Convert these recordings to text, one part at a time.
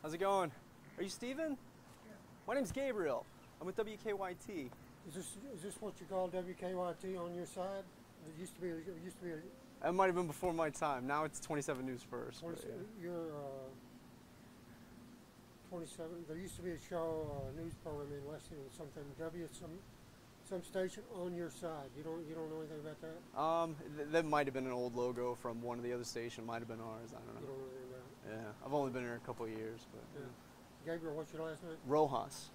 How's it going? Are you Steven? Yeah. My name's Gabriel. I'm with WKYT. Is this what you call WKYT on your side? It used to be. It might have been before my time. Now it's 27 News First. You're 27. There used to be a show, news program in Lexington, something some station on your side. You don't know anything about that? That might have been an old logo from one of the other stations. Might have been ours. I don't know. You don't know anything about it? Yeah, I've only been here a couple of years, but. Yeah. Gabriel, what's your last name? Rojas.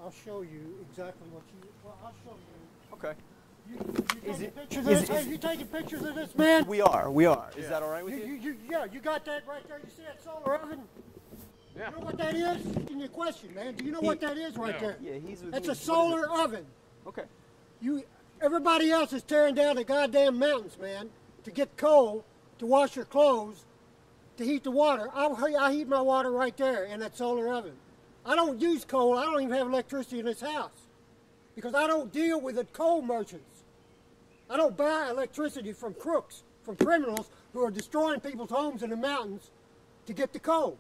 I'll show you exactly what you. Well, I'll show you. Okay. You taking pictures of this, man? We are. Is that all right with you? Yeah, you got that right there. You see that solar oven? Yeah. You know what that is? Asking you a question, man. Do you know what that is right there? Yeah, he's with That's me. a solar oven. Okay. Everybody else is tearing down the goddamn mountains, man, to get coal, to wash your clothes, to heat the water. I heat my water right there in that solar oven. I don't use coal. I don't even have electricity in this house because I don't deal with the coal merchants. I don't buy electricity from crooks, from criminals who are destroying people's homes in the mountains to get the coal.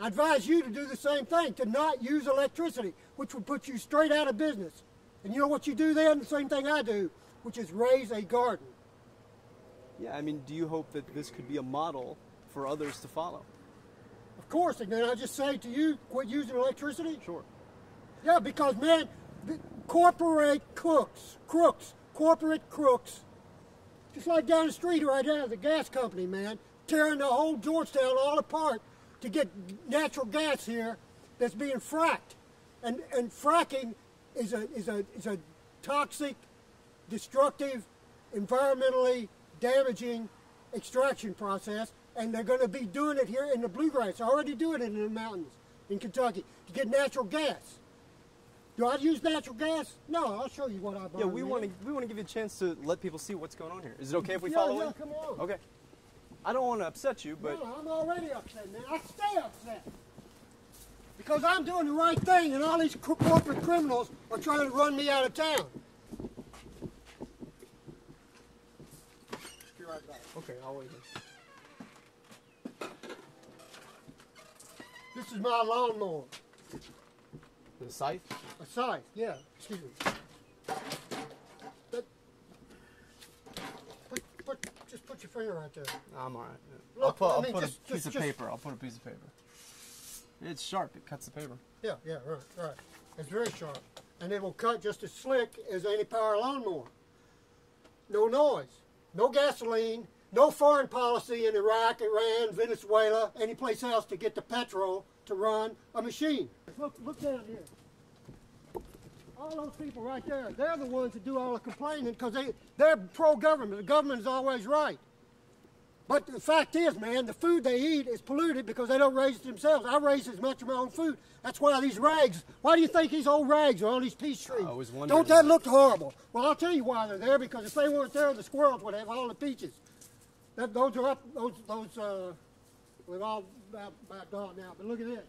I advise you to do the same thing, to not use electricity, which would put you straight out of business. And you know what you do then? The same thing I do, which is raise a garden. Yeah, I mean, do you hope that this could be a model for others to follow? Of course, and then I just say to you, quit using electricity? Sure. Yeah, because, man, corporate crooks, just like down the street right now, the gas company, man, tearing the whole Georgetown all apart to get natural gas here that's being fracked. And fracking is a toxic, destructive, environmentally damaging extraction process, and they're going to be doing it here in the bluegrass. They're already doing it in the mountains in Kentucky to get natural gas. Do I use natural gas? No, I'll show you what I buy. Yeah, we want to give you a chance to let people see what's going on here. Is it okay if we follow in? Yeah, come on. Okay. I don't want to upset you, but... No, I'm already upset, man. I stay upset. Because I'm doing the right thing, and all these corporate criminals are trying to run me out of town. Be right back. Okay, I'll wait here. This is my lawnmower. The scythe? A scythe, yeah. Excuse me. Just put your finger right there. I'm all right. Yeah. Look, I'll put a piece of paper. I'll put a piece of paper. It's sharp. It cuts the paper. Yeah, right. It's very sharp. And it will cut just as slick as any power lawnmower. No noise. No gasoline. No foreign policy in Iraq, Iran, Venezuela, any place else to get the petrol to run a machine. Look down here. All those people right there, they're the ones that do all the complaining because they're pro-government. The government is always right. But the fact is, man, the food they eat is polluted because they don't raise it themselves. I raise as much of my own food. That's why these rags, why do you think these old rags are on these peach trees? Don't that look horrible? Well, I'll tell you why they're there, because if they weren't there, the squirrels would have all the peaches. Those are up, we've all about gone now, but look at this.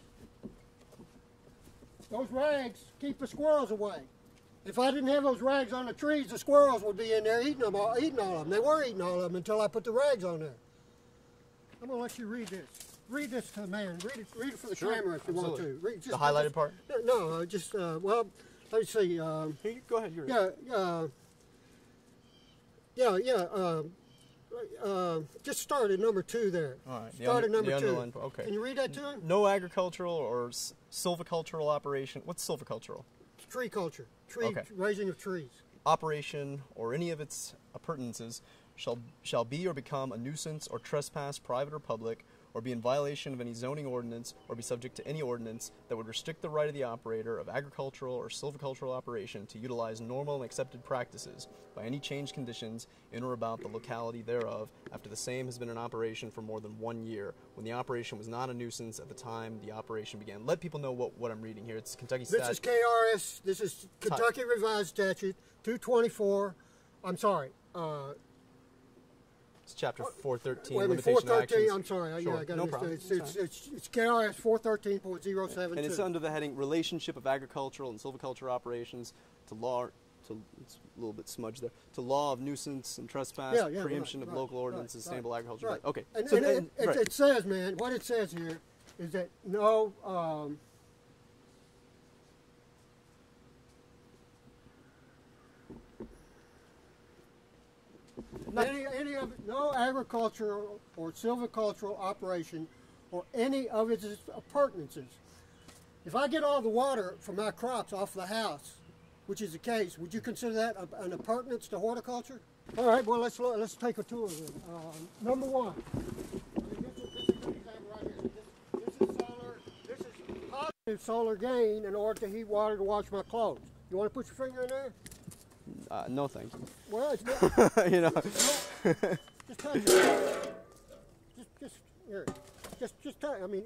Those rags keep the squirrels away. If I didn't have those rags on the trees, the squirrels would be in there eating all of them. They were eating all of them until I put the rags on there. I'm going to let you read this. Read this to the man. Read it for the camera if you want to. The highlighted part? No, just, well, let's see. Here, go ahead. Just start at number 2 there. All right. Start at number 2. Okay. Can you read that to him? No agricultural or silvicultural operation. What's silvicultural? Tree culture. Raising of trees. Operation or any of its appurtenances shall be or become a nuisance or trespass, private or public, or be in violation of any zoning ordinance, or be subject to any ordinance that would restrict the right of the operator of agricultural or silvicultural operation to utilize normal and accepted practices by any changed conditions in or about the locality thereof after the same has been in operation for more than 1 year, when the operation was not a nuisance at the time the operation began. Let people know what I'm reading here. It's Kentucky Statute. This is KRS, this is Kentucky Revised Statute 224, I'm sorry, it's Chapter 413. Wait a minute, 413. I'm sorry. Sure. Yeah, I got no it. problem. It's KRS 413.072. And it's under the heading Relationship of Agricultural and Silviculture Operations to Law it's a little bit smudged there, to law of nuisance and trespass, preemption of local ordinances, sustainable agriculture. Right. Okay. And, So, it says, man, what it says here is that no, no agricultural or silvicultural operation or any of its appurtenances. If I get all the water from my crops off the house, which is the case, would you consider that an appurtenance to horticulture? All right, well, let's take a tour of it. Number one. This is solar. This is positive solar gain in order to heat water to wash my clothes. You want to put your finger in there? No, thank you. Well, it's not. You know. Just touch it. Just here. Just touch. I mean,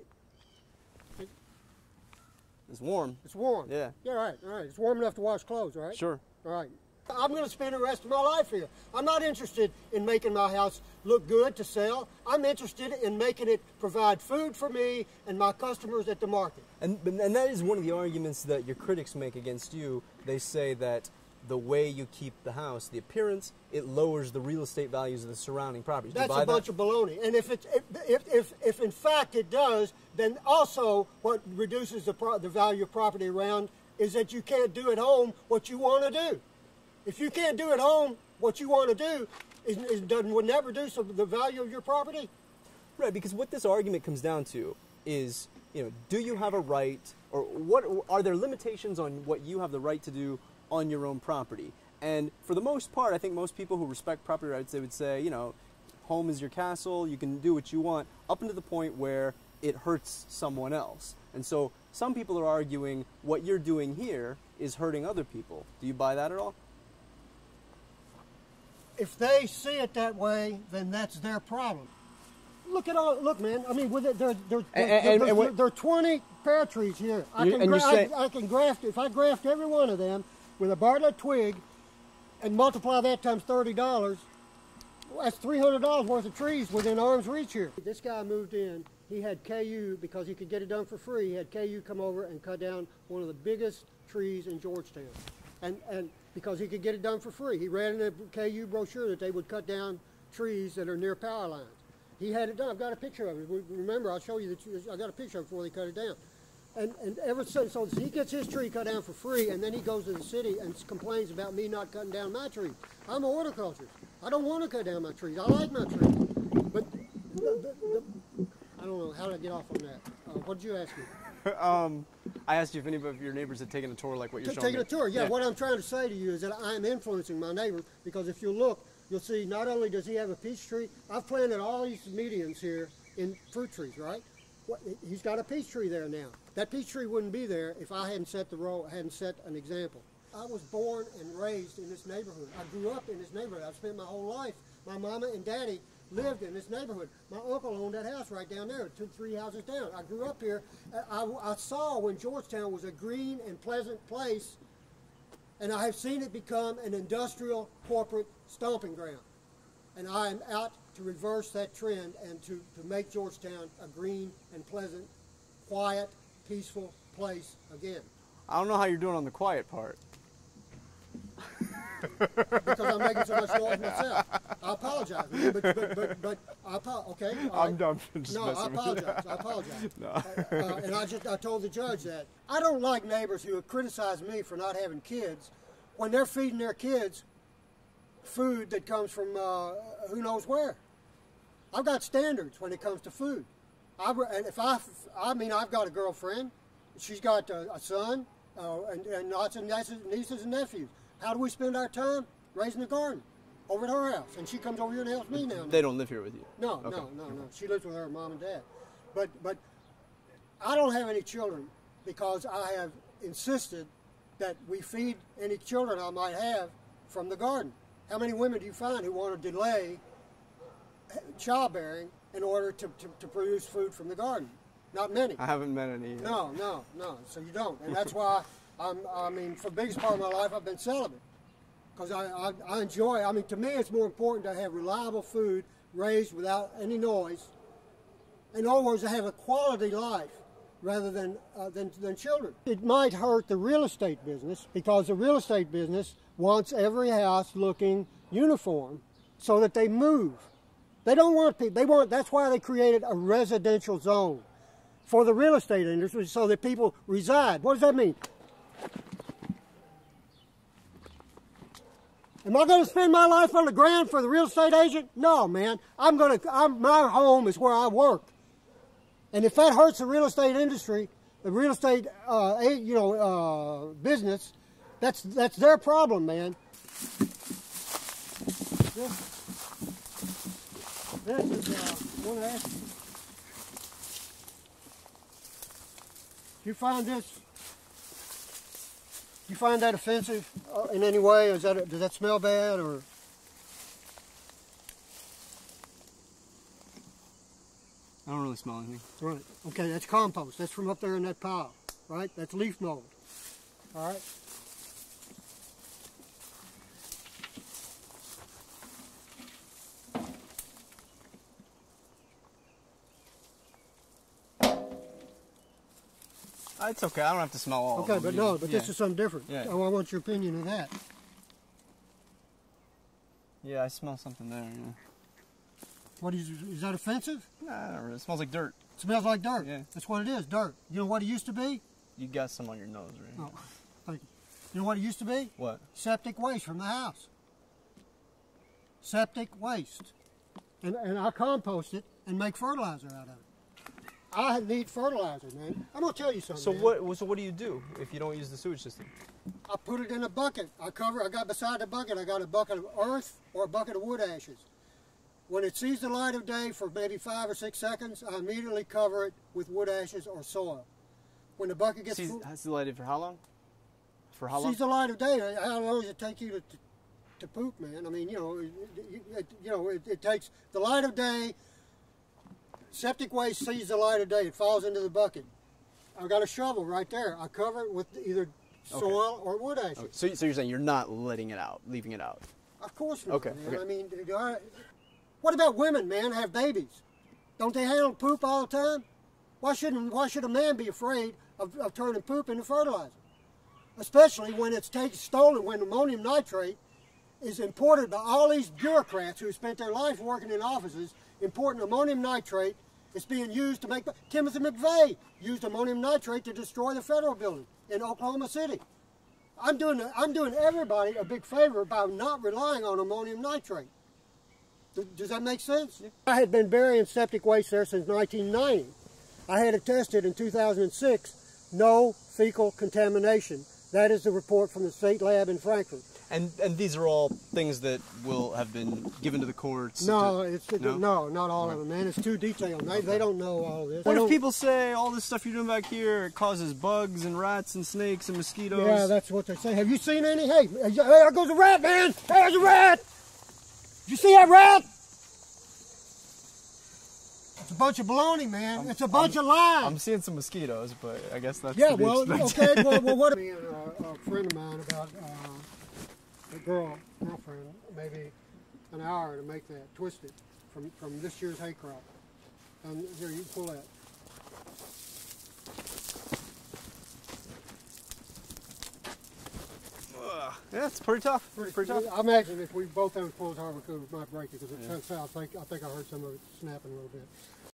it's warm. it's warm. Yeah. Yeah, all right. It's warm enough to wash clothes, right? Sure. All right. I'm going to spend the rest of my life here. I'm not interested in making my house look good to sell. I'm interested in making it provide food for me and my customers at the market. And that is one of the arguments that your critics make against you. They say that the way you keep the house, the appearance, it lowers the real estate values of the surrounding properties. That's a bunch of baloney. And if in fact it does, then also what reduces the value of property around is that you can't do at home what you want to do. If you can't do at home what you want to do, wouldn't that reduce the value of your property? Right, because what this argument comes down to is, do you have a right, or what are there limitations on what you have the right to do on your own property? And for the most part, I think most people who respect property rights, they would say, home is your castle, you can do what you want, up until the point where it hurts someone else. And so some people are arguing what you're doing here is hurting other people. Do you buy that at all? If they see it that way, then that's their problem. Look, man. I mean, with it, there are 20 pear trees here. I can graft. If I graft every one of them with a bartlett twig, and multiply that times $30, that's $300 worth of trees within arm's reach here. This guy moved in. He had KU because he could get it done for free. He had KU come over and cut down one of the biggest trees in Georgetown, and because he could get it done for free. He read in the KU brochure that they would cut down trees that are near power lines. He had it done. I've got a picture of it. Remember, I'll show you I got a picture of it before they cut it down. And ever since, so he gets his tree cut down for free, and then he goes to the city and complains about me not cutting down my trees. I'm a horticulturist. I don't want to cut down my trees. I like my trees. But I don't know. How did I get off on that? What did you ask me? I asked you if any of your neighbors had taken a tour like what you're showing me. Taking a tour, yeah. What I'm trying to say to you is that I'm influencing my neighbor, because if you look, you'll see not only does he have a peach tree, I've planted all these medians here in fruit trees, right? He's got a peach tree there now. That peach tree wouldn't be there if I hadn't set an example. I was born and raised in this neighborhood. I grew up in this neighborhood. I've spent my whole life. My mama and daddy lived in this neighborhood. My uncle owned that house right down there, 3 houses down. I grew up here. I saw when Georgetown was a green and pleasant place, and I have seen it become an industrial corporate stomping ground. And I am out to reverse that trend and to make Georgetown a green and pleasant, quiet, peaceful place again. I don't know how you're doing on the quiet part. Because I'm making so much noise myself. I apologize. But okay. I'm done. No, I apologize. No. And I told the judge that. I don't like neighbors who criticize me for not having kids when they're feeding their kids food that comes from who knows where. I've got standards when it comes to food. I've got a girlfriend. She's got a son and lots of nieces and nephews. How do we spend our time? Raising a garden over at her house. And she comes over here and helps me now. They don't live here with you? No, okay. no. She lives with her mom and dad. But I don't have any children because I have insisted that we feed any children I might have from the garden. How many women do you find who want to delay childbearing in order to produce food from the garden? Not many. I haven't met any yet. No. So you don't. And that's why, for the biggest part of my life, I've been celibate. Because I enjoy, to me it's more important to have reliable food raised without any noise. In other words, to have a quality life rather than children. It might hurt the real estate business because the real estate business wants every house looking uniform so that they move. They don't want people. That's why they created a residential zone for the real estate industry so that people reside. What does that mean? Am I going to spend my life on the ground for the real estate agent? No, man. My home is where I work. And if that hurts the real estate industry, the real estate, business, that's their problem, man. This is one ask. You find this? You find that offensive in any way? Does that smell bad or? I don't really smell anything. Right. Okay, that's compost. That's from up there in that pile, right? That's leaf mold. All right. It's okay. I don't have to smell all of them. Okay, but no, but this is something different. Yeah. Oh, I want your opinion of that. Yeah, I smell something there. Yeah. What is that offensive? Nah, not really. It smells like dirt. It smells like dirt. Yeah. That's what it is, dirt. You know what it used to be? You got some on your nose, right? Oh, thank you. You know what it used to be? What? Septic waste from the house. Septic waste. And I compost it and make fertilizer out of it. I need fertilizer, man. I'm going to tell you something, So man. what do you do if you don't use the sewage system? I put it in a bucket. I got beside the bucket, I got a bucket of earth or a bucket of wood ashes. When it sees the light of day for maybe 5 or 6 seconds, I immediately cover it with wood ashes or soil. When the bucket gets full, Has the light for how long? For how long? sees the light of day, how long does it take you to poop, man? I mean, it takes the light of day. Septic waste sees the light of day. It falls into the bucket. I've got a shovel right there. I cover it with either soil or wood ashes. Okay. So you're saying you're not letting it out, leaving it out? Of course not, Okay. man. Okay. I mean, what about women, man, have babies? Don't they handle poop all the time? Why should a man be afraid of turning poop into fertilizer? Especially when it's stolen, when ammonium nitrate is imported by all these bureaucrats who spent their life working in offices importing ammonium nitrate. It's being used to make. Timothy McVeigh used ammonium nitrate to destroy the federal building in Oklahoma City. I'm doing everybody a big favor by not relying on ammonium nitrate. Does that make sense? Yeah. I had been burying septic waste there since 1990. I had it tested in 2006. No fecal contamination. That is the report from the state lab in Frankfurt. And these are all things that will have been given to the courts? No, no, not all of them, man. It's too detailed. They don't know all of this. What if people say all this stuff you're doing back here, it causes bugs and rats and snakes and mosquitoes? Yeah, that's what they say. Have you seen any? Hey, there goes a rat, man! There's a rat! Did you see that rat? It's a bunch of baloney, man. It's a bunch of lies. I'm seeing some mosquitoes, but I guess that's yeah. to be expected. Okay. Well, what? Me and a friend of mine about a girlfriend, maybe an hour to make that twisted from this year's hay crop. And here, you pull that. Yeah, it's pretty tough. Pretty tough. I imagine if we both have pulled hard, we might break it because it sounds. I think I heard some of it snapping a little bit.